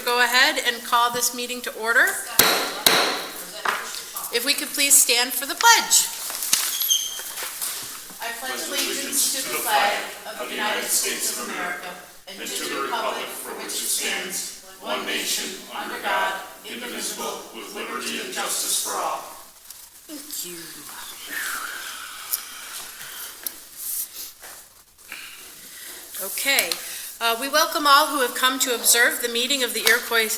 go ahead and call this meeting to order. If we could please stand for the pledge. I pledge allegiance to the flag of the United States of America and to the republic for which it stands, one nation, under God, indivisible, with liberty and justice for all. Thank you. Okay. We welcome all who have come to observe the meeting of the Iroquois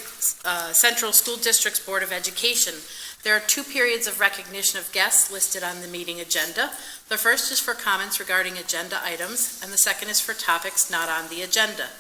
Central School District's Board of Education. There are 2 periods of recognition of guests listed on the meeting agenda. The first is for comments regarding agenda items, and the second is for topics not on the agenda.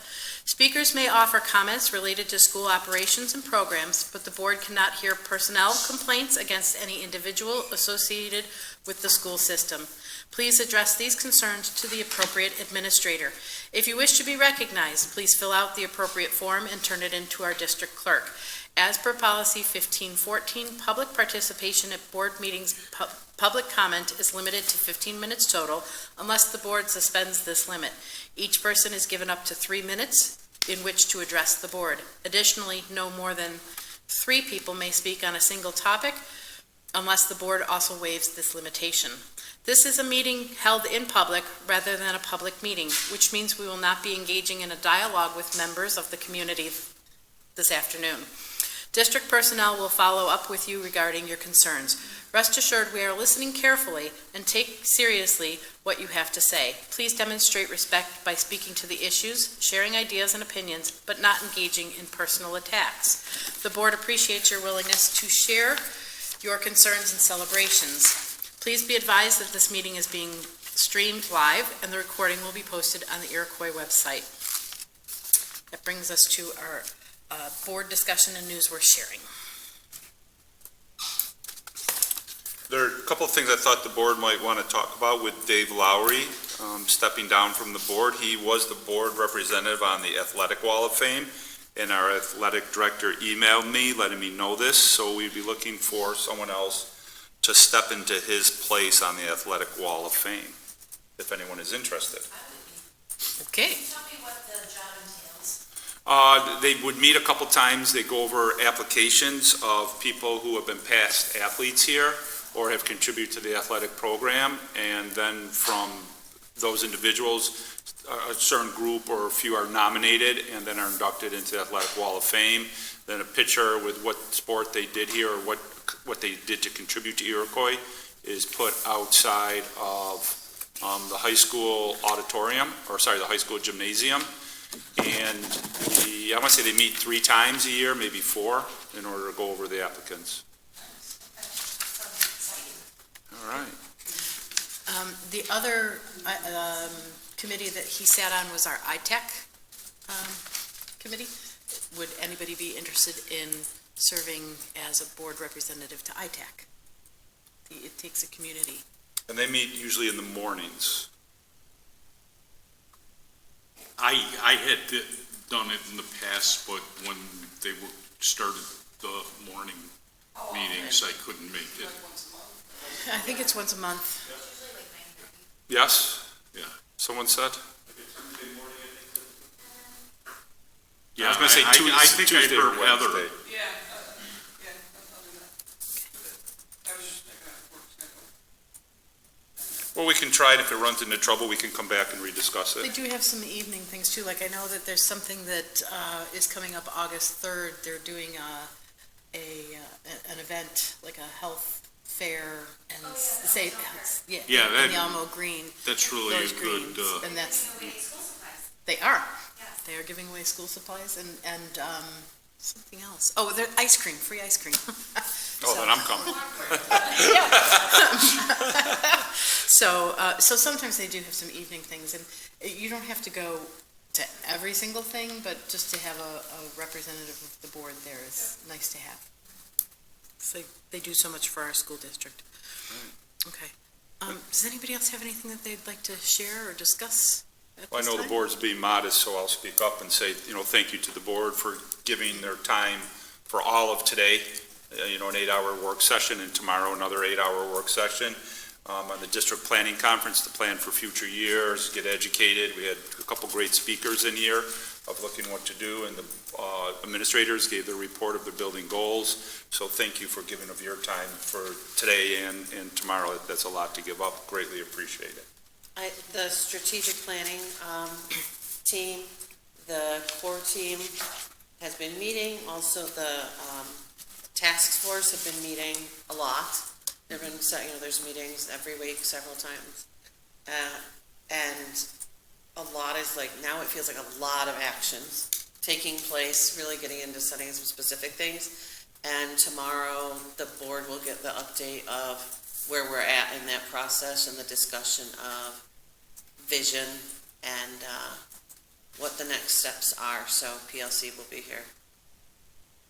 Speakers may offer comments related to school operations and programs, but the board cannot hear personnel complaints against any individual associated with the school system. Please address these concerns to the appropriate administrator. If you wish to be recognized, please fill out the appropriate form and turn it in to our district clerk. As per policy 1514, public participation at board meetings, public comment is limited to 15 minutes total unless the board suspends this limit. Each person is given up to 3 minutes in which to address the board. Additionally, no more than 3 people may speak on a single topic unless the board also waives this limitation. This is a meeting held in public rather than a public meeting, which means we will not be engaging in a dialogue with members of the community this afternoon. District personnel will follow up with you regarding your concerns. Rest assured we are listening carefully and take seriously what you have to say. Please demonstrate respect by speaking to the issues, sharing ideas and opinions, but not engaging in personal attacks. The board appreciates your willingness to share your concerns and celebrations. Please be advised that this meeting is being streamed live and the recording will be posted on the Iroquois website. That brings us to our board discussion and news we're sharing. There are a couple of things I thought the board might want to talk about with Dave Lowry stepping down from the board. He was the board representative on the Athletic Wall of Fame, and our athletic director emailed me letting me know this, so we'd be looking for someone else to step into his place on the Athletic Wall of Fame, if anyone is interested. Okay. Tell me what the job entails. They would meet a couple times. They go over applications of people who have been past athletes here or have contributed to the athletic program, and then from those individuals, a certain group or a few are nominated and then are inducted into the Athletic Wall of Fame. Then a picture with what sport they did here or what they did to contribute to Iroquois is put outside of the high school auditorium, the high school gymnasium. And I want to say they meet 3 times a year, maybe 4, in order to go over the applicants. All right. The other committee that he sat on was our ITech committee. Would anybody be interested in serving as a board representative to ITech? It takes a community. And they meet usually in the mornings. I had done it in the past, but when they started the morning meetings, I couldn't make it. I think it's once a month. Yes? Yeah. Someone said? Yeah, I was going to say I think Tuesday I heard or Heather. Wednesday. Yeah, I'll do that. I was just thinking of work schedule. Well, we can try it. If it runs into trouble, we can come back and rediscuss They it. do have some evening things too. Like I know that there's something that is coming up August 3rd. They're doing an event, like a health fair, and in the Almo Green. That's really Those a good. greens, and that's School supplies. they are. Yes. They are giving away school supplies and something else. Oh, they're ice cream, free ice cream. Oh, then I'm coming. So sometimes they do have some evening things, and you don't have to go to every single thing, but just to have a representative of the board there is nice to have. So they do so much for our school district. Okay. Does anybody else have anything that they'd like to share or discuss? Well, I know the board's being modest, so I'll speak up and say, thank you to the board for giving their time for all of today, an 8-hour work session, and tomorrow another 8-hour work session. on the district planning conference to plan for future years, get educated. We had a couple great speakers in here of looking what to do, and the administrators gave their report of their building goals. So thank you for giving of your time for today and tomorrow. That's a lot to give up. Greatly appreciate it. The strategic planning team, the core team has been meeting. Also, the task force have been meeting a lot. There've been, there's meetings every week, several times, and a lot is now it feels like a lot of actions taking place, really getting into setting some specific things. And tomorrow, the board will get the update of where we're at in that process and the discussion of vision and what the next steps are. So PLC will be here.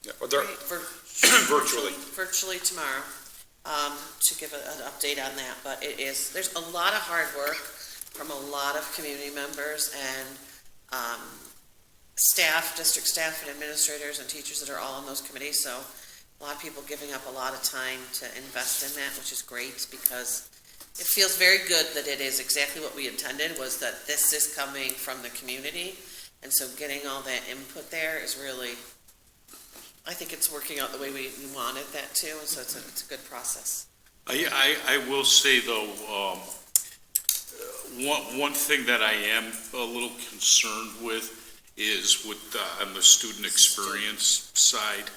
Yeah, well, they're virtually tomorrow to give an update on that. But there's a lot of hard work from a lot of community members and staff, district staff and administrators and teachers that are all on those committees. So a lot of people giving up a lot of time to invest in that, which is great because it feels very good that it is exactly what we intended, was that this is coming from the community. And so getting all that input there is really, I think it's working out the way we wanted that to, and so it's a good process. I will say though, one thing that I am a little concerned with is on the student experience side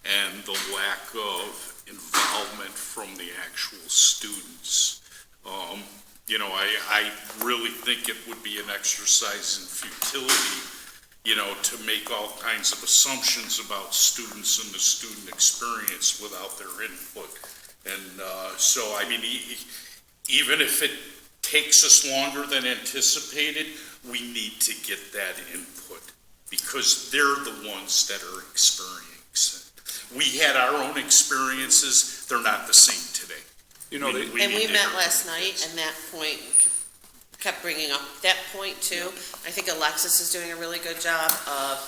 and the lack of involvement from the actual students. I really think it would be an exercise in futility, to make all kinds of assumptions about students and the student experience without their input. And so, even if it takes us longer than anticipated, we need to get that input because they're the ones that are experiencing. We had our own experiences. They're not the same today. We met last night, and that point kept bringing up that point too. I think Alexis is doing a really good job of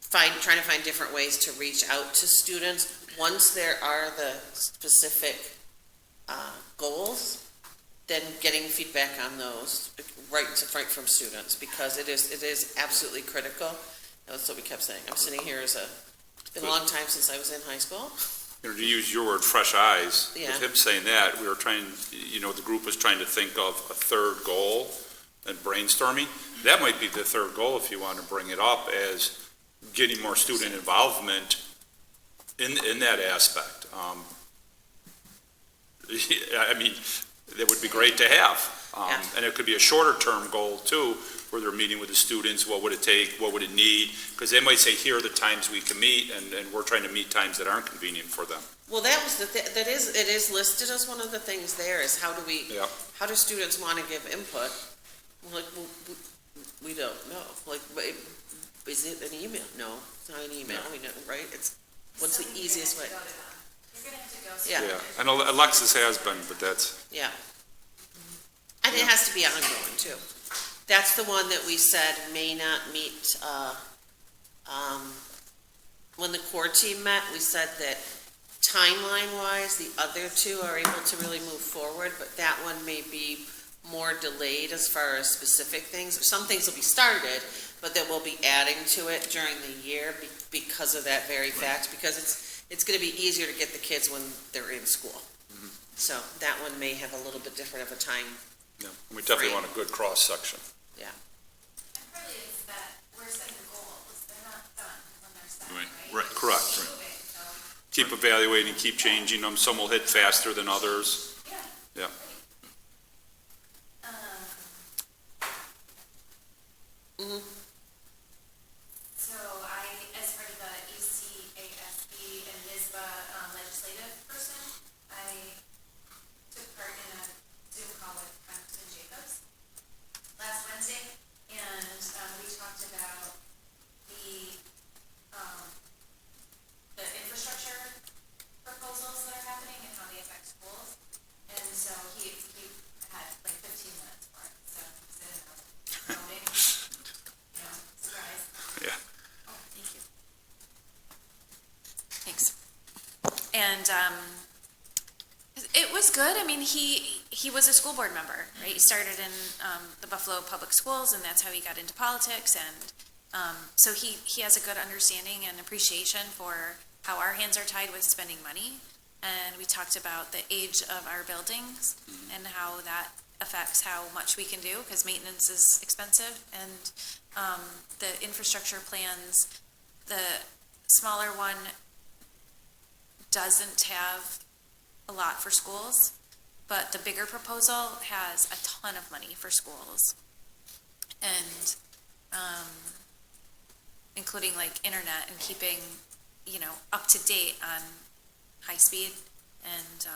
trying to find different ways to reach out to students once there are the specific goals. Then getting feedback on those right from students, because it is absolutely critical. That's what we kept saying. I'm sitting here it's been a long time since I was in high school. To use your word, fresh eyes, Yeah. with him saying that, we were trying, the group was trying to think of a third goal and brainstorming. That might be the third goal if you want to bring it up as getting more student involvement in that aspect. That would be great to have. And it could be a shorter term goal too, where they're meeting with the students. What would it take? What would it need? Because they might say, here are the times we can meet, and we're trying to meet times that aren't convenient for them. Well, that was it is listed as one of the things there is how do students want to give input? We don't know. Is it an email? No, it's not an email. We know, right? What's the easiest way? You're gonna have to go. Yeah. I know Alexis has been, but that's. Yeah. And it has to be ongoing too. That's the one that we said may not meet, when the core team met, we said that timeline-wise, the other two are able to really move forward, but that one may be more delayed as far as specific things. Some things will be started, but that we'll be adding to it during the year because of that very fact, because it's going to be easier to get the kids when they're in school. Mm-hmm. So that one may have a little bit different of a time. Yeah, we definitely want a good cross-section. Yeah. And partly it's that we're setting goals, they're not done when they're set, Right. Correct. Moving, so, Keep evaluating, keep changing them. Some will hit faster than others. yeah. Yeah. So as part of the ECASB and NISBA legislative person, I took part in a Zoom call with Congressman Jacobs last Wednesday, and we talked about the infrastructure proposals that are happening and how they affect schools. And so he had like 15 minutes for it, so voting, surprise. Yeah. Oh, thank you. Thanks. And it was good. I mean, he was a school board member, right? He started in the Buffalo Public Schools, and that's how he got into politics. And so he has a good understanding and appreciation for how our hands are tied with spending money. And we talked about the age of our buildings and how that affects how much we can do, because maintenance is expensive. And the infrastructure plans, the smaller one doesn't have a lot for schools, but the bigger proposal has a ton of money for schools. And including like internet and keeping, up to date on high speed and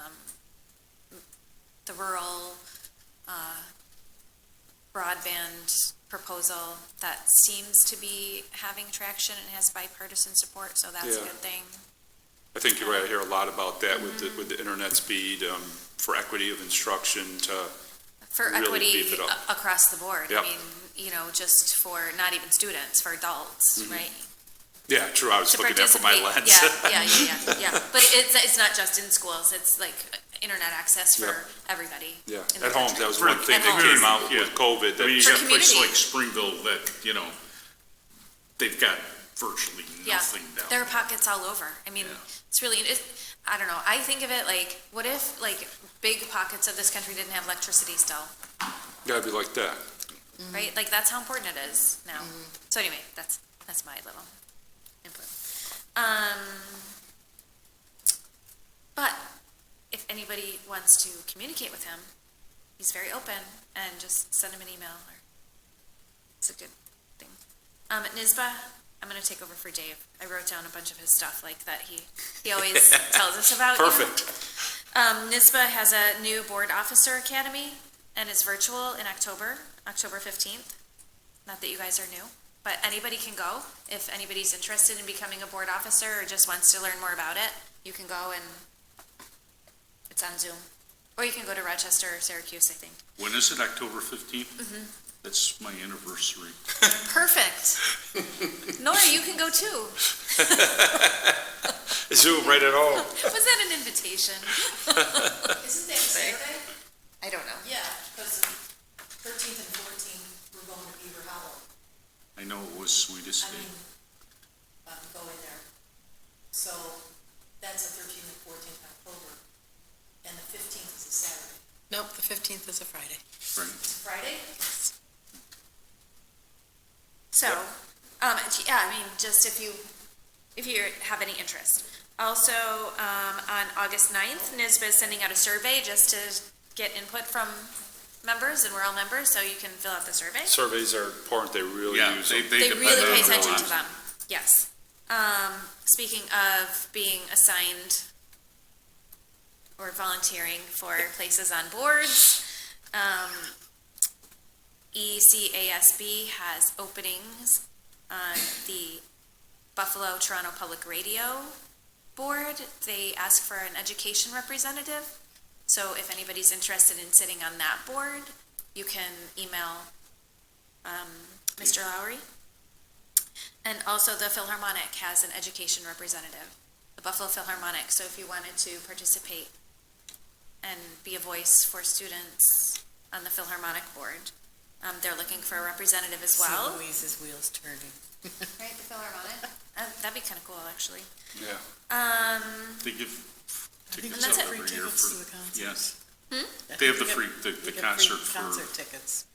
the rural broadband proposal that seems to be having traction and has bipartisan support, so that's a Yeah. good thing. I think you're right. I hear a lot about that with the internet speed, for equity of instruction to, For Really equity beef it up. across the board. Yep. I mean, just for not even students, for adults, right? yeah, true. I was To looking at it from my lens. participate. Yeah. But it's not just in schools, it's like internet access for Yep. everybody. Yeah, in the at home, country. that was For- one thing at that home. came out Yeah. with COVID. I mean, you That, got a place community. like Springville that, they've got virtually Yeah, nothing down there are pockets all over. I mean, Yeah. it's really, I don't know, I think of it like, what if like big pockets of this country didn't have electricity still, gotta be like that. right? Like, that's how important it is now. So anyway, that's my little input. But if anybody wants to communicate with him, he's very open, and just send him an email, or it's a good thing. NISBA, I'm gonna take over for Dave. I wrote down a bunch of his stuff like that he always tells us about. Perfect. NISBA has a new board officer academy, and it's virtual in October 15th. Not that you guys are new, but anybody can go. If anybody's interested in becoming a board officer or just wants to learn more about it, you can go, and it's on Zoom. Or you can go to Rochester or Syracuse, I think. When is it, October 15th? That's my anniversary. Perfect. Nora, you can go too. Zoom right at home. Was that an invitation? Isn't that Saturday? I don't know. Yeah, because 13th and 14th, we're going to Beaver Hollow. I know it was Sweetest I Day. mean, I'm going there. So that's the 13th and 14th of October. And the 15th is a Saturday. Nope, the 15th is a Friday. Right. It's Friday? So, yeah, I mean, just if you have any interest. Also, on August 9th, NISBA is sending out a survey just to get input from members, and we're all members, so you can fill out the survey. Surveys are important. They really Yeah, use them. They depend really on pay the attention ones. to them, yes. Speaking of being assigned or volunteering for places on boards, ECASB has openings on the Buffalo Toronto Public Radio Board. They ask for an education representative. So if anybody's interested in sitting on that board, you can email Mr. Lowry. And also the Philharmonic has an education representative, the Buffalo Philharmonic. So if you wanted to participate and be a voice for students on the Philharmonic board, they're looking for a representative as well. See Louise's wheels turning. Right, the Philharmonic? That'd be kind of cool, actually. Yeah. They give tickets that's out it. every Free year tickets for, to the concert. yes. I They have think the we free, get- the we get concert free for concert tickets.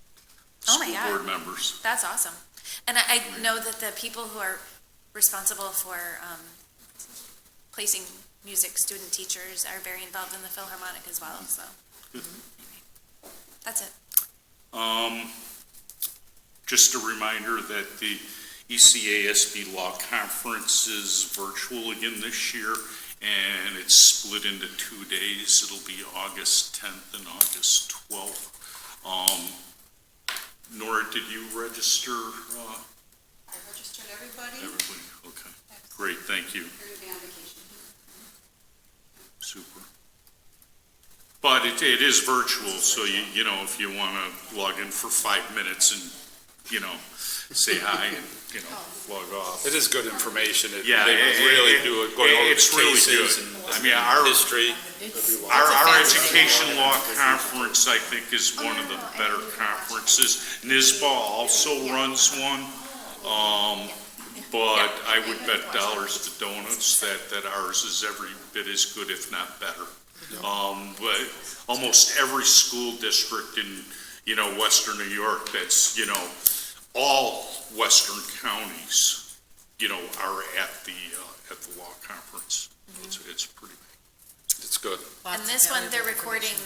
Oh my school God. board members. That's awesome. And I know that the people who are responsible for placing music student teachers are very involved in the Philharmonic as well, so. Anyway, that's it. Just a reminder that the ECASB Law Conference is virtual again this year, and it's split into 2 days. It'll be August 10th and August 12th. Nora, did you register I registered everybody. everybody? Okay, great, thank you. They're going to be on vacation. Super. But it is virtual, so you know, if you want to log in for 5 minutes and say hi and, log off. It is good information. Yeah, They really do it, going over it's the really cases good. and I mean, our history. Our education law conference, I think, is one of the better conferences. NISBA also runs one, but I would bet dollars to donuts that ours is every bit as good, if not better. But almost every school district in, Western New York, that's, all western counties, are at the law conference. It's pretty. It's good. And this one, they're recording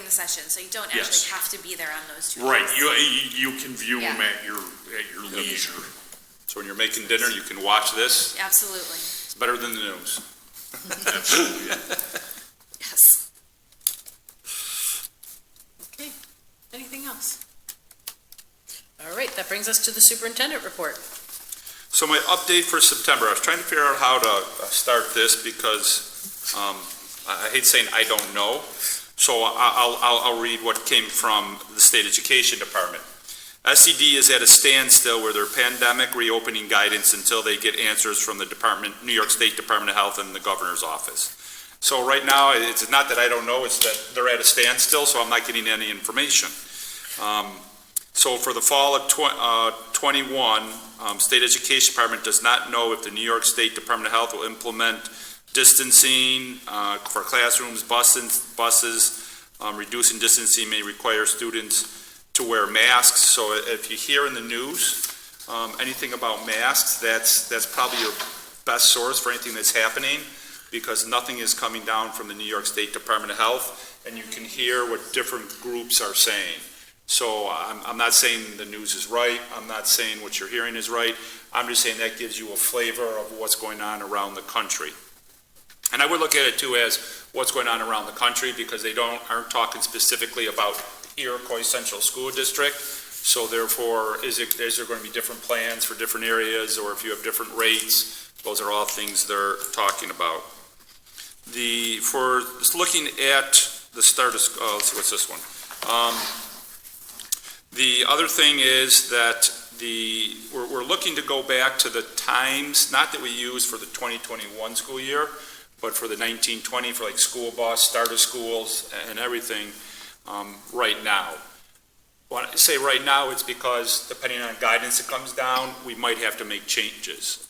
the session, so you don't actually Yes. have to be there on those 2 Right, days. you can view them Yeah. at your leisure. So when you're making dinner, you can watch this. Absolutely, It's better than the news. Absolutely. yes. Okay, anything else? All right, that brings us to the superintendent report. So my update for September, I was trying to figure out how to start this because I hate saying I don't know. So I'll read what came from the State Education Department. SED is at a standstill with their pandemic reopening guidance until they get answers from the New York State Department of Health and the governor's office. So right now, it's not that I don't know, it's that they're at a standstill, so I'm not getting any information. So for the fall of 21, State Education Department does not know if the New York State Department of Health will implement distancing for classrooms, buses. Reducing distancing may require students to wear masks. So if you hear in the news anything about masks, that's probably your best source for anything that's happening, because nothing is coming down from the New York State Department of Health, and you can hear what different groups are saying. So I'm not saying the news is right. I'm not saying what you're hearing is right. I'm just saying that gives you a flavor of what's going on around the country. And I would look at it too as what's going on around the country, because they aren't talking specifically about Iroquois Central School District. So therefore, is there going to be different plans for different areas, or if you have different rates? Those are all things they're talking about. For just looking at the start of, let's see, what's this one? The other thing is that we're looking to go back to the times, not that we use for the 2021 school year, but for the 1920, for like school bus, start of schools, and everything right now. When I say right now, it's because depending on guidance that comes down, we might have to make changes.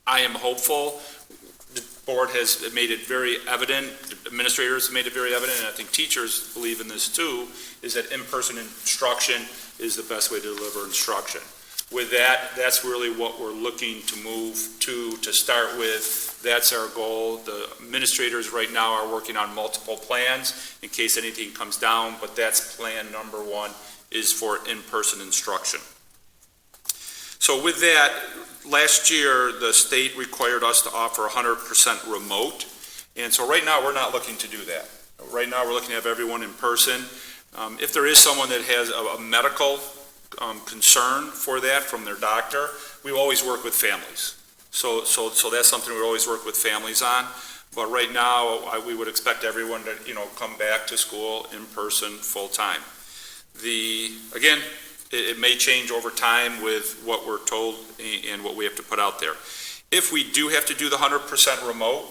I am hopeful. The board has made it very evident, administrators have made it very evident, and I think teachers believe in this too, is that in-person instruction is the best way to deliver instruction. With that, that's really what we're looking to move to start with. That's our goal. The administrators right now are working on multiple plans in case anything comes down, but that's plan number one, is for in-person instruction. So with that, last year, the state required us to offer 100% remote. And so right now, we're not looking to do that. Right now, we're looking to have everyone in person. If there is someone that has a medical concern for that from their doctor, we always work with families. So that's something we always work with families on. But right now, we would expect everyone to, come back to school in person full time. Again, it may change over time with what we're told and what we have to put out there. If we do have to do the 100% remote,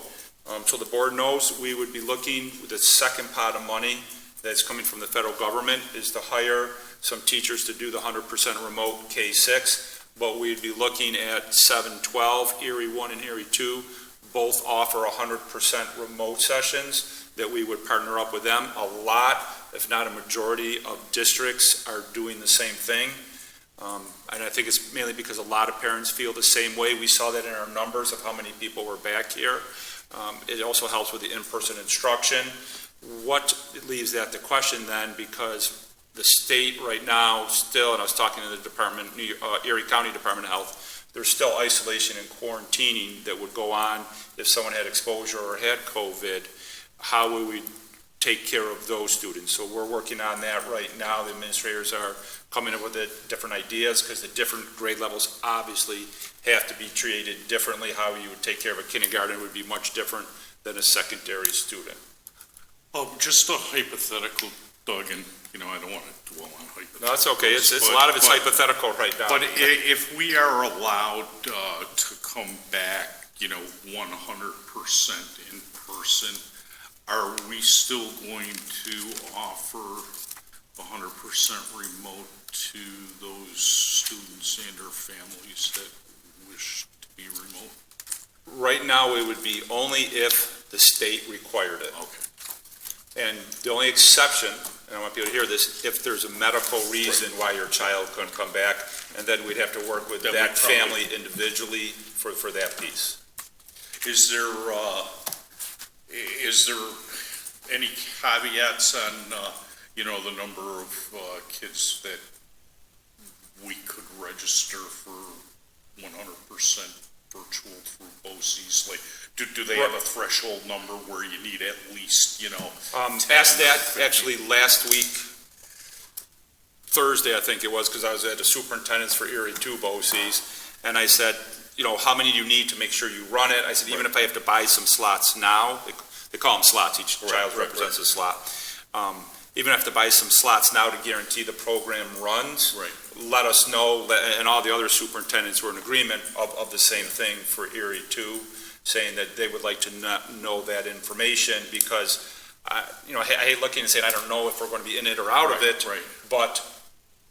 so the board knows, we would be looking with the second pot of money that's coming from the federal government is to hire some teachers to do the 100% remote K-6, but we'd be looking at 712, Erie 1 and Erie 2, both offer 100% remote sessions that we would partner up with them. A lot, if not a majority of districts are doing the same thing. And I think it's mainly because a lot of parents feel the same way. We saw that in our numbers of how many people were back here. It also helps with the in-person instruction. What leaves that to question then, because the state right now still, and I was talking to the department, Erie County Department of Health, there's still isolation and quarantining that would go on if someone had exposure or had COVID. How would we take care of those students? So we're working on that right now. The administrators are coming up with different ideas, because the different grade levels obviously have to be treated differently. How you would take care of a kindergarten would be much different than a secondary student. Oh, just a hypothetical, Doug, and, I don't want to dwell on hypotheticals. No, it's okay. It's a lot of it's hypothetical right now. But if we are allowed to come back, 100% in person, are we still going to offer 100% remote to those students and their families that wish to be remote? Right now, it would be only if the state required it. Okay. And the only exception, and I want people to hear this, if there's a medical reason why your child couldn't come back, and then we'd have to work with Then that we'd probably- family individually for that piece. Is there any caveats on, the number of kids that we could register for 100% virtual through BOCES? Like, do they have a threshold number where you need at least, 10 Asked that 15? actually last week, Thursday, I think it was, because I was at the superintendent's for Erie 2 BOCES, and I said, how many do you need to make sure you run it? I said, even if I have to buy some slots now, they call them slots, each child represents a slot. Even if I have to buy some slots now to guarantee the program runs, Right. let us know, and all the other superintendents were in agreement of the same thing for Erie 2, saying that they would like to know that information, because, I hate looking and saying, I don't know if we're going to be in it or out of it, Right. but,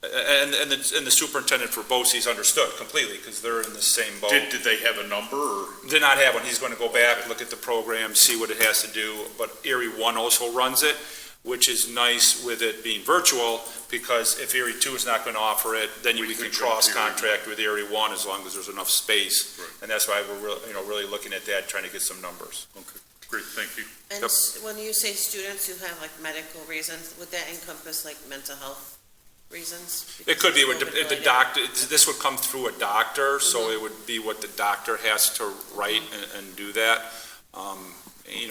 and the superintendent for BOCES understood completely, because they're in the same boat. Did they have a number, or? Did not have one. He's going to go back, look at the program, see what it has to do, but Erie 1 also runs it, which is nice with it being virtual, because if Erie 2 is not going to offer it, then we can could jump to Erie cross-contract with Erie 1 as long as there's enough space. Right. And that's why we're really looking at that, trying to get some numbers. Okay, great, thank you. And Yep. when you say students who have like medical reasons, would that encompass like mental health reasons? It could be, Because of the COVID-related? doctor, this would come through a doctor, so it would be what the doctor has to write and do that.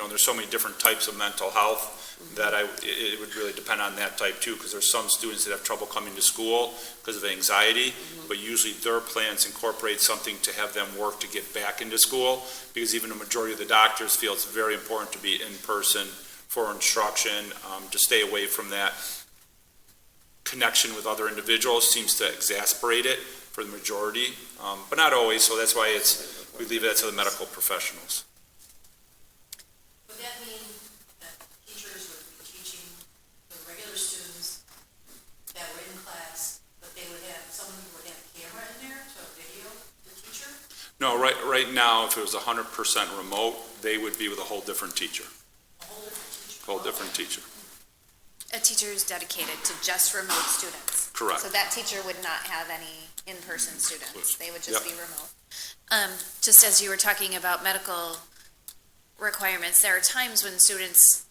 There's so many different types of mental health that it would really depend on that type too, because there's some students that have trouble coming to school because of anxiety, but usually their plans incorporate something to have them work to get back into school, because even the majority of the doctors feel it's very important to be in person for instruction, to stay away from that connection with other individuals seems to exasperate it for the majority, but not always, so that's why we leave that to the medical professionals. Would that mean that teachers would be teaching the regular students that were in class, but they would have, someone who would have a camera in there to video the teacher? No, right now, if it was 100% remote, they would be with a whole different teacher, A whole different teacher? whole different teacher. A teacher is dedicated to just remote students. Correct. So that teacher would not have any in-person students. They would just Yep. be remote. Just as you were talking about medical requirements, there are times when students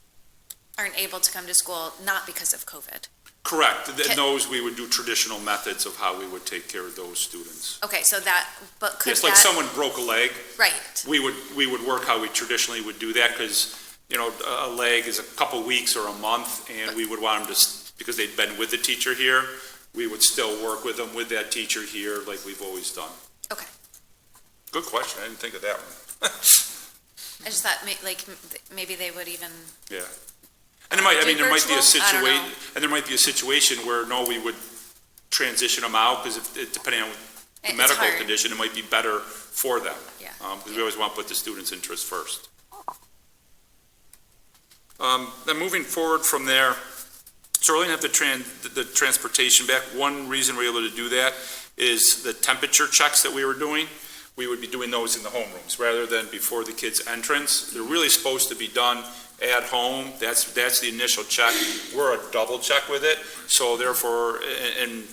aren't able to come to school, not because of COVID. Correct. In those, we would do traditional methods of how we would take care of those students. Okay, so that, but could It's like that, someone broke a leg, right, we would work how we traditionally would do that, because, a leg is a couple weeks or a month, and we would want them to, because they'd been with the teacher here, we would still work with them with that teacher here like we've always done. okay. Good question. I didn't think of that one. I just thought, maybe they would even, Yeah. And there might be a virtual? I don't situation, know. and there might be a situation where, no, we would transition them out, because depending on the It's medical hard. condition, it might be better for them. Yeah. Because we always want to put the student's interest first. Then moving forward from there, so we're going to have the transportation back. One reason we're able to do that is the temperature checks that we were doing. We would be doing those in the homerooms rather than before the kids' entrance. They're really supposed to be done at home. That's the initial check. We're a double check with it. So therefore, in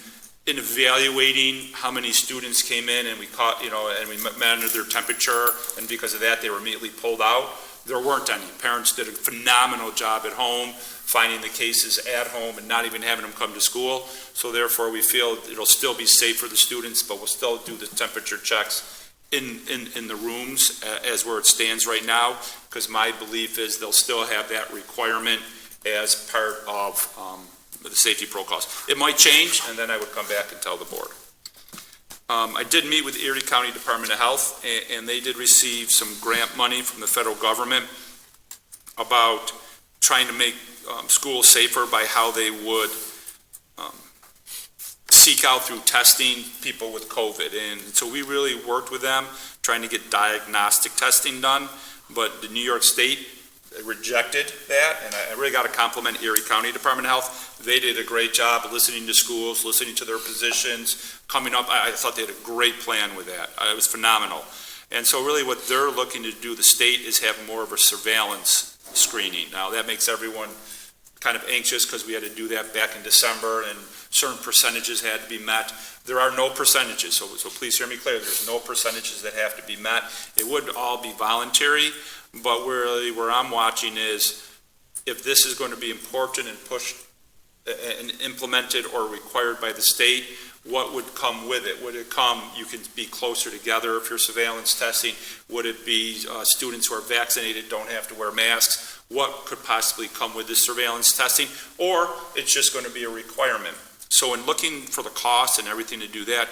evaluating how many students came in and we caught, and we monitored their temperature, and because of that, they were immediately pulled out. There weren't any. Parents did a phenomenal job at home, finding the cases at home and not even having them come to school. So therefore, we feel it'll still be safe for the students, but we'll still do the temperature checks in the rooms as where it stands right now, because my belief is they'll still have that requirement as part of the safety protocols. It might change, and then I would come back and tell the board. I did meet with Erie County Department of Health, and they did receive some grant money from the federal government about trying to make schools safer by how they would seek out through testing people with COVID. And so we really worked with them trying to get diagnostic testing done, but the New York State rejected that, and I really got to compliment Erie County Department of Health. They did a great job listening to schools, listening to their positions, coming up. I thought they had a great plan with that. It was phenomenal. And so really what they're looking to do, the state, is have more of a surveillance screening. Now that makes everyone kind of anxious because we had to do that back in December and certain percentages had to be met. There are no percentages, so please hear me clear. There's no percentages that have to be met. It would all be voluntary, but really where I'm watching is if this is going to be important and pushed and implemented or required by the state, what would come with it? Would it come, you can be closer together if you're surveillance testing? Would it be students who are vaccinated don't have to wear masks? What could possibly come with this surveillance testing? Or it's just going to be a requirement. So in looking for the cost and everything to do that,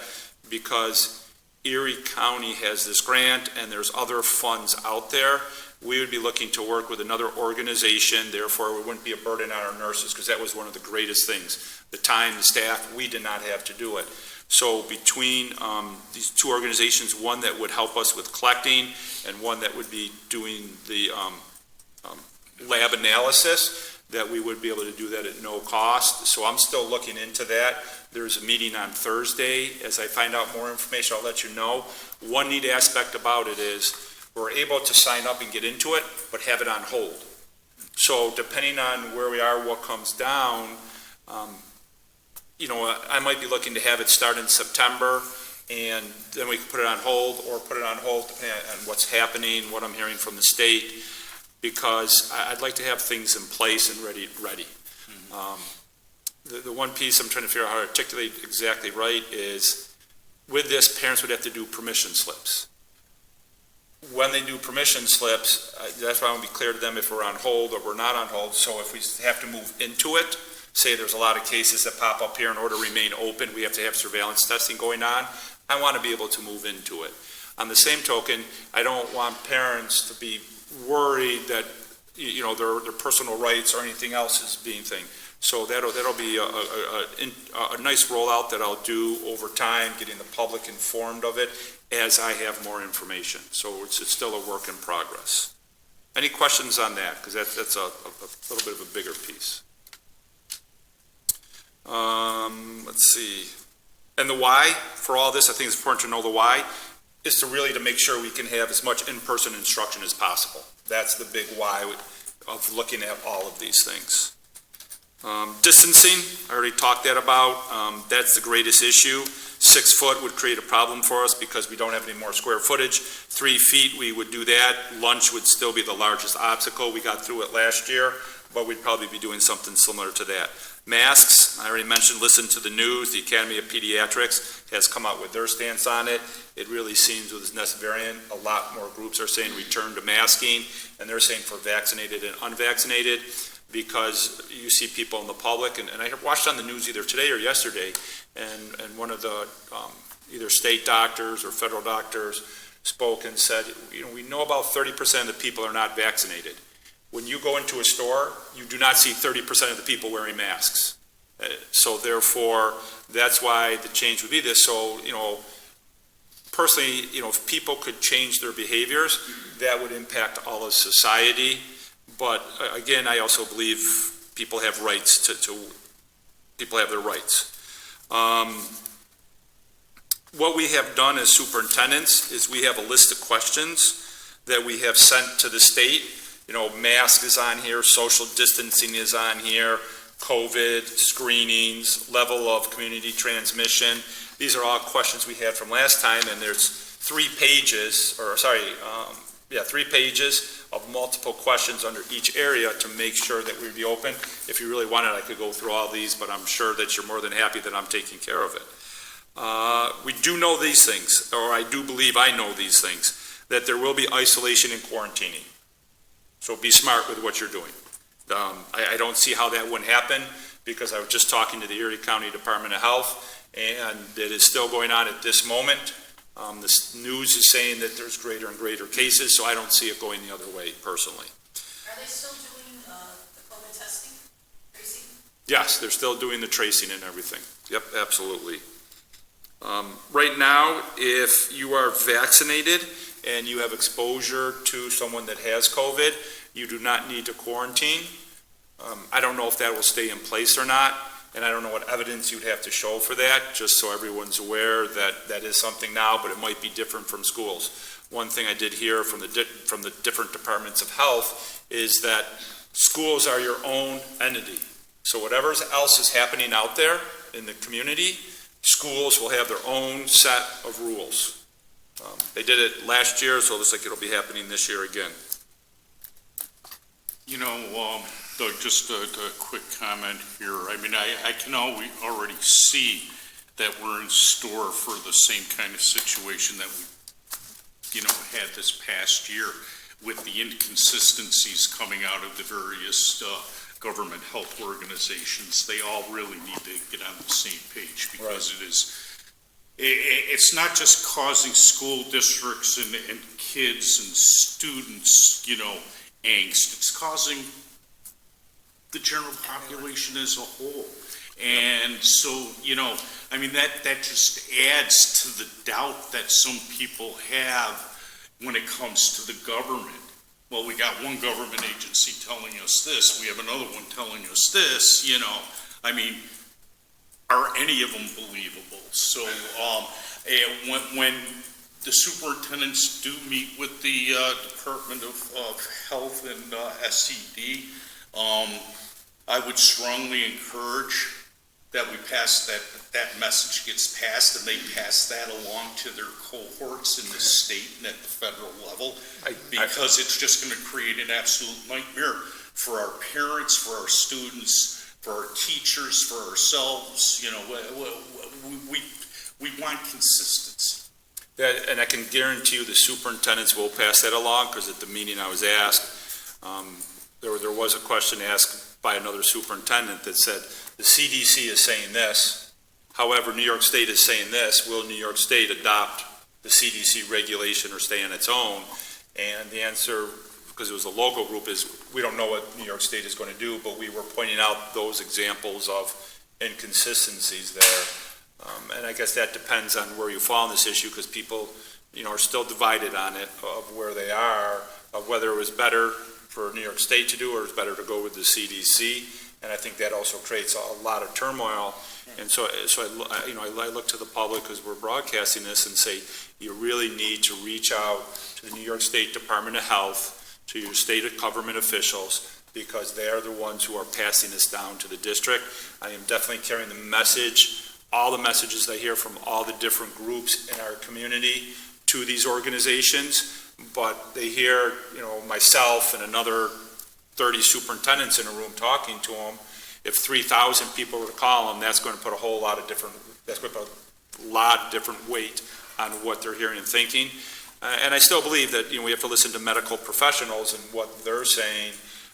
because Erie County has this grant and there's other funds out there, we would be looking to work with another organization. Therefore, it wouldn't be a burden on our nurses, because that was one of the greatest things. The time, the staff, we did not have to do it. So between these two organizations, one that would help us with collecting and one that would be doing the lab analysis, that we would be able to do that at no cost. So I'm still looking into that. There's a meeting on Thursday. As I find out more information, I'll let you know. One neat aspect about it is we're able to sign up and get into it, but have it on hold. So depending on where we are, what comes down, I might be looking to have it start in September, and then we can put it on hold, or put it on hold depending on what's happening, what I'm hearing from the state, because I'd like to have things in place and ready. The one piece I'm trying to figure out how to articulate exactly right is, with this, parents would have to do permission slips. When they do permission slips, that's why I want to be clear to them if we're on hold or we're not on hold. So if we have to move into it, say there's a lot of cases that pop up here, in order to remain open, we have to have surveillance testing going on. I want to be able to move into it. On the same token, I don't want parents to be worried that their personal rights or anything else is being thing. So that'll be a nice rollout that I'll do over time, getting the public informed of it as I have more information. So it's still a work in progress. Any questions on that? Because that's a little bit of a bigger piece. Let's see. And the why for all this, I think it's important to know the why, is to make sure we can have as much in-person instruction as possible. That's the big why of looking at all of these things. Distancing, I already talked that about. That's the greatest issue. 6 foot would create a problem for us because we don't have any more square footage. 3 feet, we would do that. Lunch would still be the largest obstacle. We got through it last year, but we'd probably be doing something similar to that. Masks, I already mentioned, listen to the news. The Academy of Pediatrics has come out with their stance on it. It really seems with this next variant, a lot more groups are saying return to masking, and they're saying for vaccinated and unvaccinated, because you see people in the public, and I watched on the news either today or yesterday, and one of the either state doctors or federal doctors spoke and said, we know about 30% of the people are not vaccinated. When you go into a store, you do not see 30% of the people wearing masks. So therefore, that's why the change would be this. So, personally, if people could change their behaviors, that would impact all of society. But again, I also believe people have rights people have their rights. What we have done as superintendents is we have a list of questions that we have sent to the state. Mask is on here, social distancing is on here, COVID, screenings, level of community transmission. These are all questions we had from last time, and there's 3 pages of multiple questions under each area to make sure that we'd be open. If you really wanted, I could go through all these, but I'm sure that you're more than happy that I'm taking care of it. We do know these things, or I do believe I know these things, that there will be isolation and quarantining. So be smart with what you're doing. I don't see how that wouldn't happen, because I was just talking to the Erie County Department of Health, and it is still going on at this moment. The news is saying that there's greater and greater cases, so I don't see it going the other way personally. Are they still doing the Yes, they're still doing the tracing and everything. Yep, absolutely. Right now, if you are vaccinated and you have exposure to someone that has COVID, you do not need to quarantine. I don't know if that will stay in place or not, and I don't know what evidence you'd have to show for that, just so everyone's aware that that is something now, but it might be different from schools. One thing I did hear from the different departments of health is that schools are your own entity. So whatever else is happening out there in the community, schools will have their own set of rules. They did it last year, so it looks like it'll be happening this year again. You know, Doug, just a quick comment here. I mean, I can already see that we're in store for the same kind of situation that we, had this past year with the inconsistencies coming out of the various government health organizations. They all really need to get on the same page, because it's not just causing school districts and kids and students, angst. It's causing the general population as a whole. And so, that just adds to the doubt that some people have when it comes to the government. Well, we got one government agency telling us this, we have another one telling us this, are any of them believable? So, when the superintendents do meet with the Department of Health and SED, I would strongly encourage that we pass that message gets passed, and they pass that along to their cohorts in the state and at the federal level, because it's just going to create an absolute nightmare for our parents, for our students, for our teachers, for ourselves. We want consistency. Yeah, and I can guarantee you the superintendents will pass that along, because at the meeting I was asked, there was a question asked by another superintendent that said, the CDC is saying this, however, New York State is saying this, will New York State adopt the CDC regulation or stay on its own? And the answer, because it was a local group, is we don't know what New York State is going to do, but we were pointing out those examples of inconsistencies there. And I guess that depends on where you fall on this issue, because people, are still divided on it, of where they are, of whether it was better for New York State to do, or it's better to go with the CDC. And I think that also creates a lot of turmoil. And so I look to the public, because we're broadcasting this, and say, you really need to reach out to the New York State Department of Health, to your state government officials, because they are the ones who are passing this down to the district. I am definitely carrying the message, all the messages I hear from all the different groups in our community to these organizations, but they hear, myself and another 30 superintendents in a room talking to them. If 3,000 people were to call them, that's going to put a lot of different weight on what they're hearing and thinking. And I still believe that, we have to listen to medical professionals and what they're saying.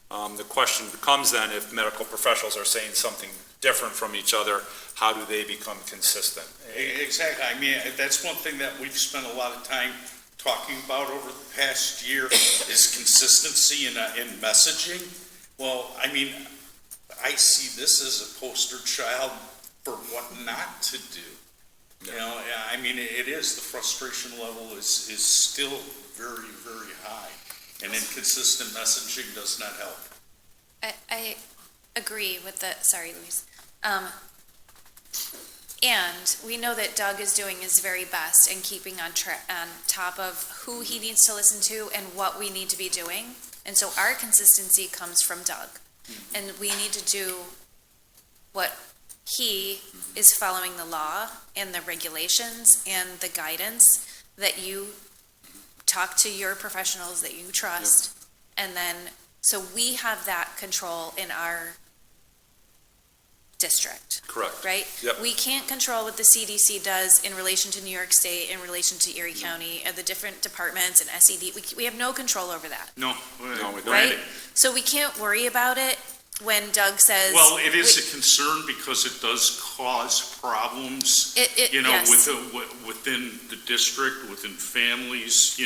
The question becomes then, if medical professionals are saying something different from each other, how do they become consistent? Exactly. That's one thing that we've spent a lot of time talking about over the past year is consistency in messaging. Well, I see this as a poster child for what not to do. It is, the frustration level is still very, very high, and inconsistent messaging does not help. I agree with sorry, Louise. And we know that Doug is doing his very best in keeping on top of who he needs to listen to and what we need to be doing. And so our consistency comes from Doug. And we need to do what he is following the law and the regulations and the guidance that you talk to your professionals that you trust. Yep. And then, so we have that control in our district. Correct. Right? Yep. We can't control what the CDC does in relation to New York State, in relation to Erie County, and the different departments and SED. We have no control over that. No, we don't. Right? So we can't worry about it when Doug says... Well, it is a concern, because it does cause problems, yes. within the district, within families,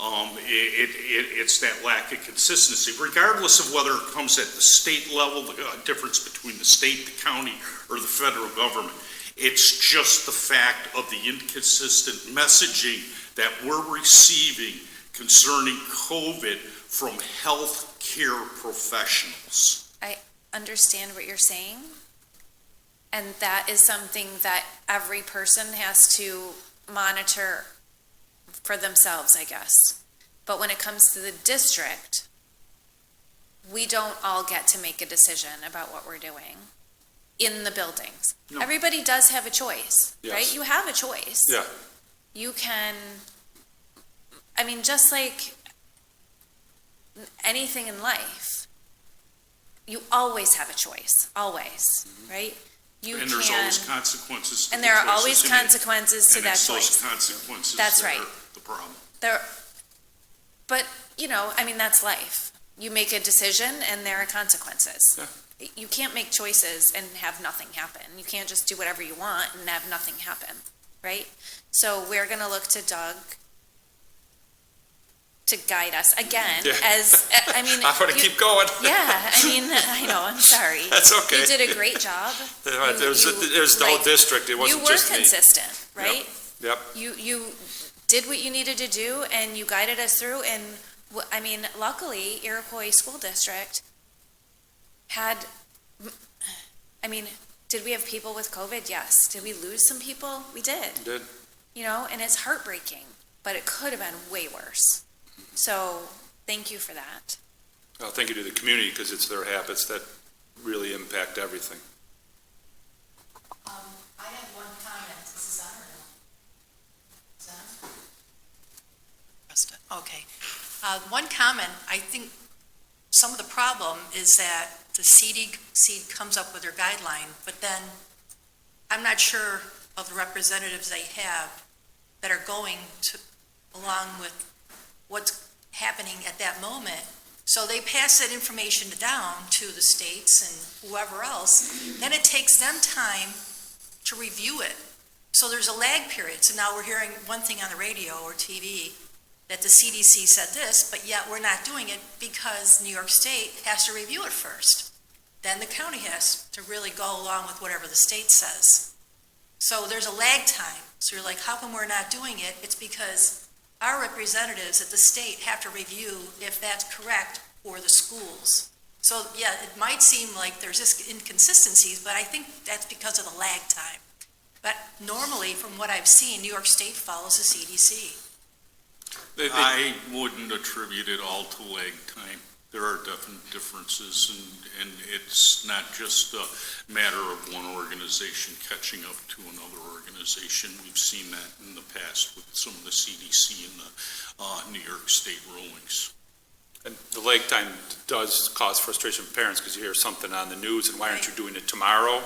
It's that lack of consistency, regardless of whether it comes at the state level, the difference between the state, the county, or the federal government. It's just the fact of the inconsistent messaging that we're receiving concerning COVID from healthcare professionals. I understand what you're saying, and that is something that every person has to monitor for themselves, I guess. But when it comes to the district, we don't all get to make a decision about what we're doing in the buildings. No. Everybody does have a choice, Yes. right? You have a choice. Yeah. You can, I mean, just like anything in life, you always have a choice, always, right? You And there's always consequences to and the there are choices always you make. consequences to And that it's those choice. consequences That's that right. are the problem. But, you know, I mean, that's life. You make a decision and there are consequences. Yeah. You can't make choices and have nothing happen. You can't just do whatever you want and have nothing happen, right? So we're going to look to Doug to guide us again Yeah. as, I mean. I want to keep going. Yeah, I mean, I know, I'm sorry. That's okay. You did a great job. There's the whole like, district, it wasn't just me. You were consistent, right? Yep. You did what you needed to do and you guided us through and, I mean, luckily Iroquois School District had, I mean, did we have people with COVID? Yes. Did we lose some people? We did. Did. You know, and it's heartbreaking, but it could have been way worse. So thank you for that. Well, thank you to the community, because it's their habits that really impact everything. I have one comment. Is this on or no? Is it on? Pressed it. Okay. One comment, I think some of the problem is that the CDC comes up with their guideline, but then I'm not sure of the representatives they have that are going to, along with what's happening at that moment. So they pass that information down to the states and whoever else. Then it takes them time to review it. So there's a lag period. So now we're hearing one thing on the radio or TV that the CDC said this, but yet we're not doing it because New York State has to review it first. Then the county has to really go along with whatever the state says. So there's a lag time. So you're like, how come we're not doing it? It's because our representatives at the state have to review if that's correct for the schools. So yeah, it might seem like there's just inconsistencies, but I think that's because of the lag time. But normally, from what I've seen, New York State follows the CDC. I wouldn't attribute it all to lag time. There are definite differences, and it's not just a matter of one organization catching up to another organization. We've seen that in the past with some of the CDC and the New York State rulings. And the lag time does cause frustration for parents, because you hear something on the news, and why aren't you doing it tomorrow?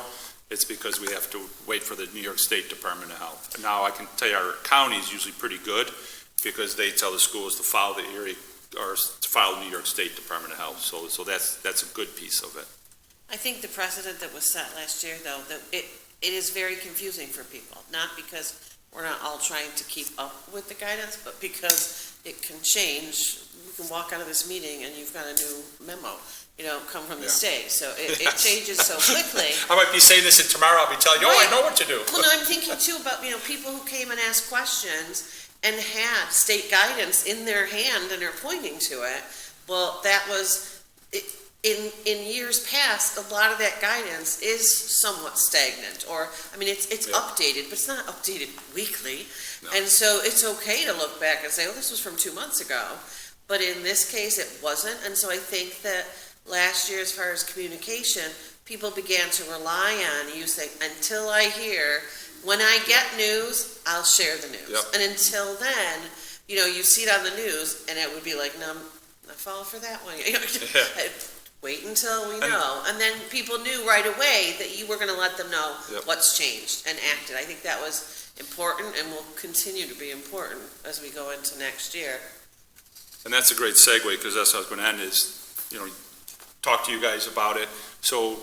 It's because we have to wait for the New York State Department of Health. And now I can tell you our county is usually pretty good, because they tell the schools to follow the area, or to follow the New York State Department of Health. So that's a good piece of it. I think the precedent that was set last year, though, that it is very confusing for people, not because we're not all trying to keep up with the guidance, but because it can change. You can walk out of this meeting and you've got a new memo, come from the state. So it changes so quickly. I might be saying this, and tomorrow I'll be telling you, I know what to do. Well, no, I'm thinking too about, people who came and asked questions and had state guidance in their hand and are pointing to it. Well, that was, in years past, a lot of that guidance is somewhat stagnant, or, it's updated, but it's not updated weekly. No. And so it's okay to look back and say, oh, this was from 2 months ago. But in this case, it wasn't. And so I think that last year, as far as communication, people began to rely on you saying, until I hear, when I get news, I'll share the news. Yep. And until then, you see it on the news, and it would be like, no, I fall for that one. Wait until we know. And then people knew right away that you were going to let them know what's changed and acted. I think that was important and will continue to be important as we go into next year. And that's a great segue, because that's how I was going to end is, talk to you guys about it. So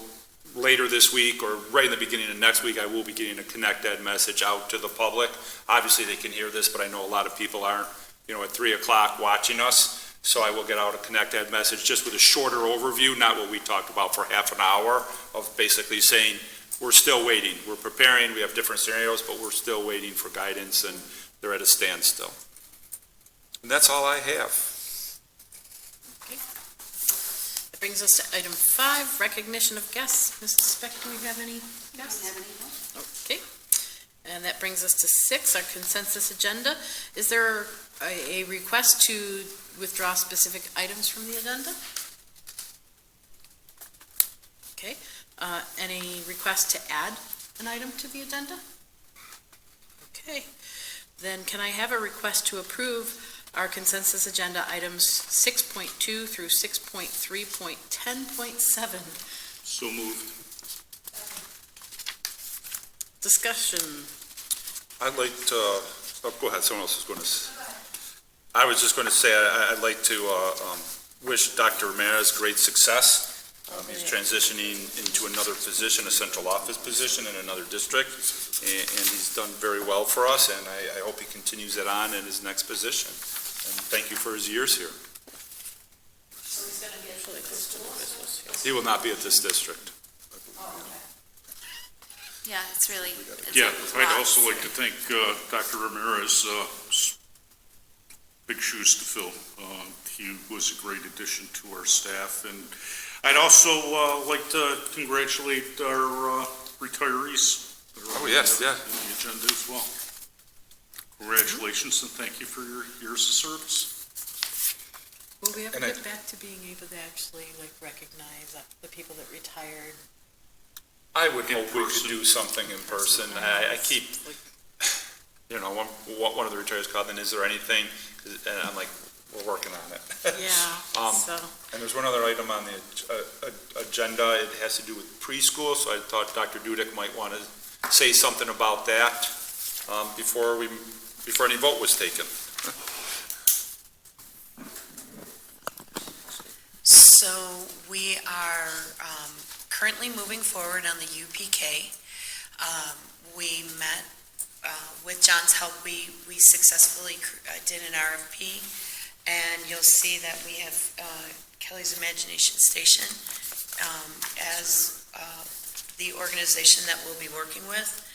later this week, or right in the beginning of next week, I will be getting a Connect Ed message out to the public. Obviously, they can hear this, but I know a lot of people aren't, at 3 o'clock watching us. So I will get out a Connect Ed message just with a shorter overview, not what we talked about for half an hour, of basically saying, we're still waiting. We're preparing, we have different scenarios, but we're still waiting for guidance, and they're at a standstill. And that's all I have. That brings us to item 5, recognition of guests. Mrs. Speck, do we have any guests? I don't have any, no. Okay. And that brings us to 6, our consensus agenda. Is there a request to withdraw specific items from the agenda? Okay. Any request to add an item to the agenda? Okay. Then can I have a request to approve our consensus agenda items 6.2 through 6.3.10.7? So moved. Discussion. I'd like to, go ahead, someone else is going to. I was just going to say, I'd like to wish Dr. Ramirez great success. He's transitioning into another position, a central office position in another district, and he's done very well for us, and I hope he continues it on in his next position. And thank you for his years here. So he's gonna be actually close to us. He will not be at this district. Yeah, it's really. Yeah, I'd also like to thank Dr. Ramirez, big shoes to fill. He was a great addition to our staff, and I'd also like to congratulate our retirees. Oh, yes, yeah. In the agenda as well. Congratulations, and thank you for your years of service. Will we ever And I- get back to being able to actually recognize the people that retired? I would In hope we could person. do something in person. I keep, one of the retirees called, and is there anything? And I'm like, we're working on it. Yeah, so, And there's one other item on the agenda. It has to do with preschool, so I thought Dr. Dudek might want to say something about that before any vote was taken. So we are currently moving forward on the UPK. We met, with John's help, we successfully did an RFP, and you'll see that we have Kelly's Imagination Station as the organization that we'll be working with.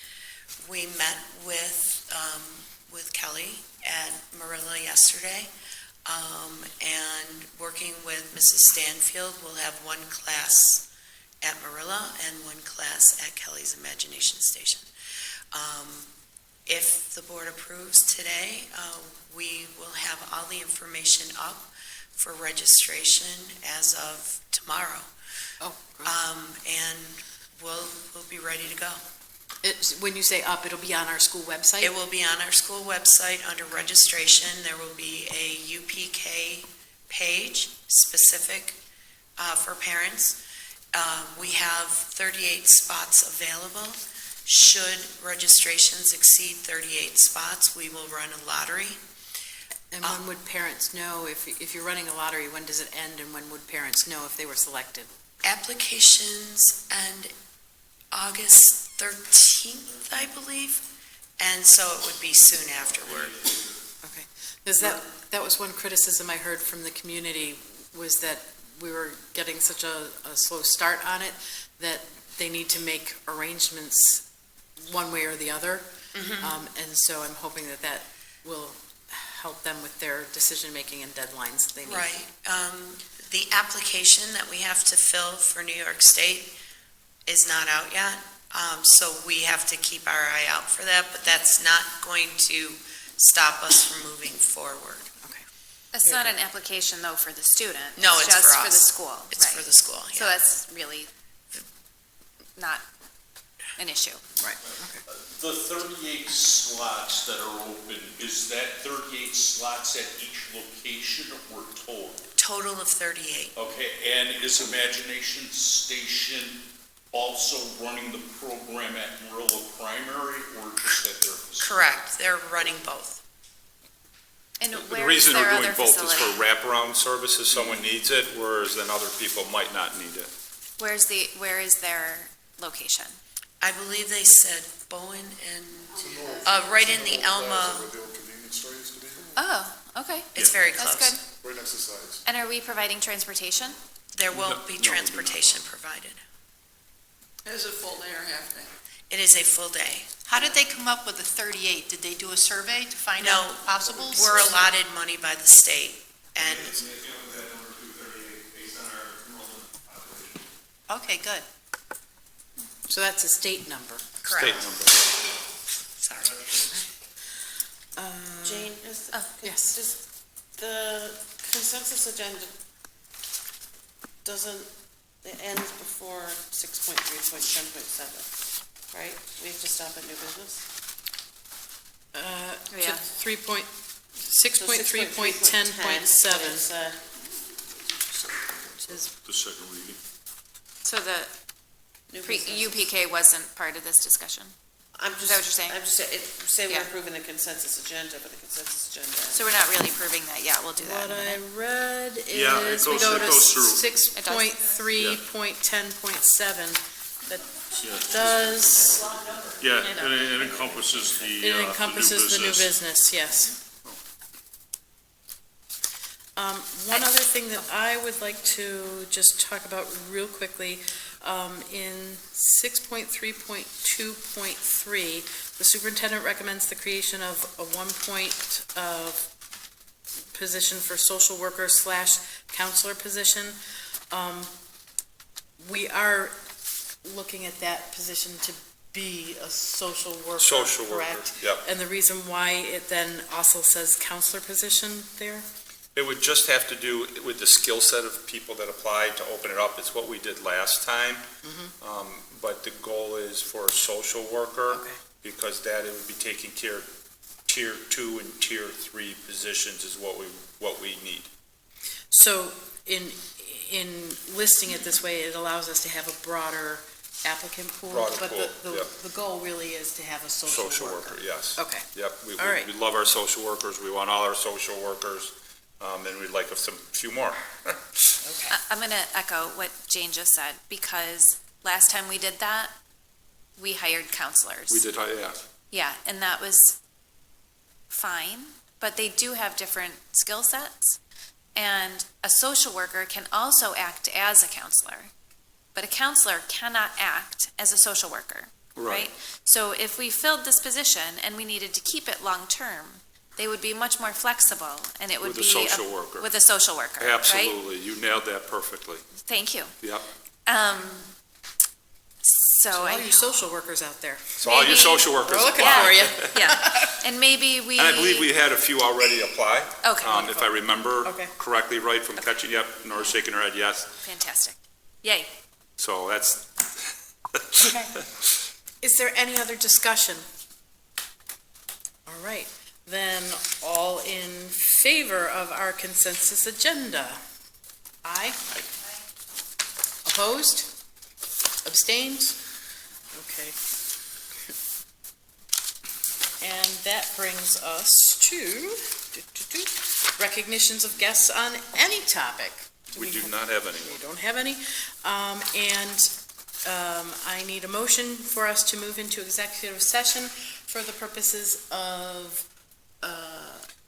We met with Kelly at Marilla yesterday. And working with Mrs. Stanfield, we'll have one class at Marilla and one class at Kelly's Imagination Station. If the board approves today, we will have all the information up for registration as of tomorrow. oh, And we'll be ready to go. when you say up, it'll be on our school website? It will be on our school website under registration. There will be a UPK page specific for parents. We have 38 spots available. Should registrations exceed 38 spots, we will run a lottery. And when would parents know, if you're running a lottery, when does it end, and when would parents know if they were selected? Applications end August 13th, I believe, and so it would be soon afterward. Okay, because that was one criticism I heard from the community, was that we were getting such a slow start on it, that they need to make arrangements one way or the other. And so I'm hoping that will help them with their decision-making and deadlines they need. Right. The application that we have to fill for New York State is not out yet, so we have to keep our eye out for that, but that's not going to stop us from moving forward. That's not an application, though, for the student. No, it's just for for the us. school. It's right. for the school, So yeah. that's really not an issue. Right, okay. The 38 slots that are open, is that 38 slots at each location or total? Total of 38. Okay, and is Imagination Station also running the program at Marilla Primary or just at their facility? Correct, they're running both. And The where is reason we're their doing other both is facility? for wraparound service if someone needs it, whereas then other people might not need it. Where is their location? I believe they said Bowen and, right in the Elma, Oh, Okay. It's very That's close. good. Right next to sides. And are we providing transportation? There will No, be no, transportation provided. Is it full day or half day? It is a full day. How did they come up with the 38? Did they do a survey to find No, out possibles? We're allotted money by the state, and Okay, good. So that's a state number. correct. State number. Sorry. Jane, is, Yes. does the consensus agenda doesn't, it ends before 6.3.10.7, right? We have to stop at new business? To 6.3.10.7, which is The second reading. So the UPK wasn't part of this discussion. I'm just, Is that what you're saying? I'm just saying we're Yeah. approving the consensus agenda, but the consensus agenda. So we're not really proving that yet. We'll do that what in a I minute. read Yeah, it is we goes- go it to goes through. 6.3.10.7. That Yeah. does, Yeah, and it encompasses the it encompasses the new business, yes. One other thing that I would like to just talk about real quickly, in 6.3.2.3, the superintendent recommends the creation of a 1-point position for social worker / counselor position. We are looking at that position to be a social worker, Social worker, correct? yep. And the reason why it then also says counselor position there? It would just have to do with the skill set of people that applied to open it up. It's what we did last time. But the goal is for a social worker, Okay. because that it would be taking care of tier 2 and tier 3 positions is what we need. So in listing it this way, it allows us to have a broader applicant pool? Broader But pool, yep. the goal really is to have a social worker? Yes. Okay, Yep, we All right. love our social workers, we want all our social workers, and we'd like a few more. I'm going to echo what Jane just said, because last time we did that, we hired counselors. We did, yeah. Yeah, and that was fine, but they do have different skill sets. And a social worker can also act as a counselor, but a counselor cannot act as a social worker, right? So if we filled this position and we needed to keep it long-term, they would be much more flexible, and it would With be a social worker. with a social worker, right? Absolutely, you nailed that perfectly. Thank you. Yep. So all I, you social workers out there, So all you Maybe- social workers we're looking apply. for you. yeah, and maybe we. And I believe we had a few already apply. Okay, If I remember Okay. correctly, right, from catching, yep, Nora's shaking her head, yes. Fantastic. Yay. So that's, Is there any other discussion? All right, then all in favor of our consensus agenda? Aye? Opposed? Abstained? Okay. And that brings us to recognitions of guests on any topic. we do not have any. We don't have any. I need a motion for us to move into executive session for the purposes of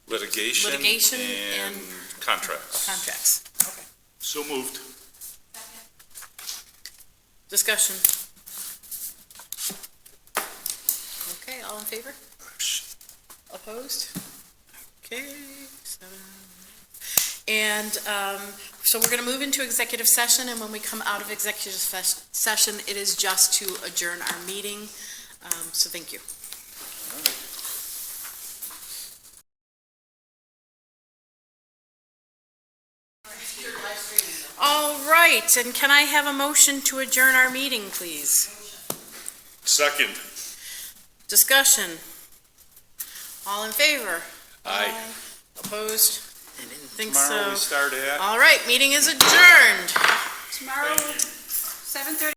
Litigation and and contracts. contracts. Okay. So moved. Discussion. Okay, all in favor? Opposed? Okay, 7. And so we're going to move into executive session, and when we come out of executive session, it is just to adjourn our meeting. So thank you. All right, and can I have a motion to adjourn our meeting, please? Second. Discussion. All in favor? Aye. Opposed? I didn't think Tomorrow we so. start at? All right, meeting is adjourned. Tomorrow, 7:30.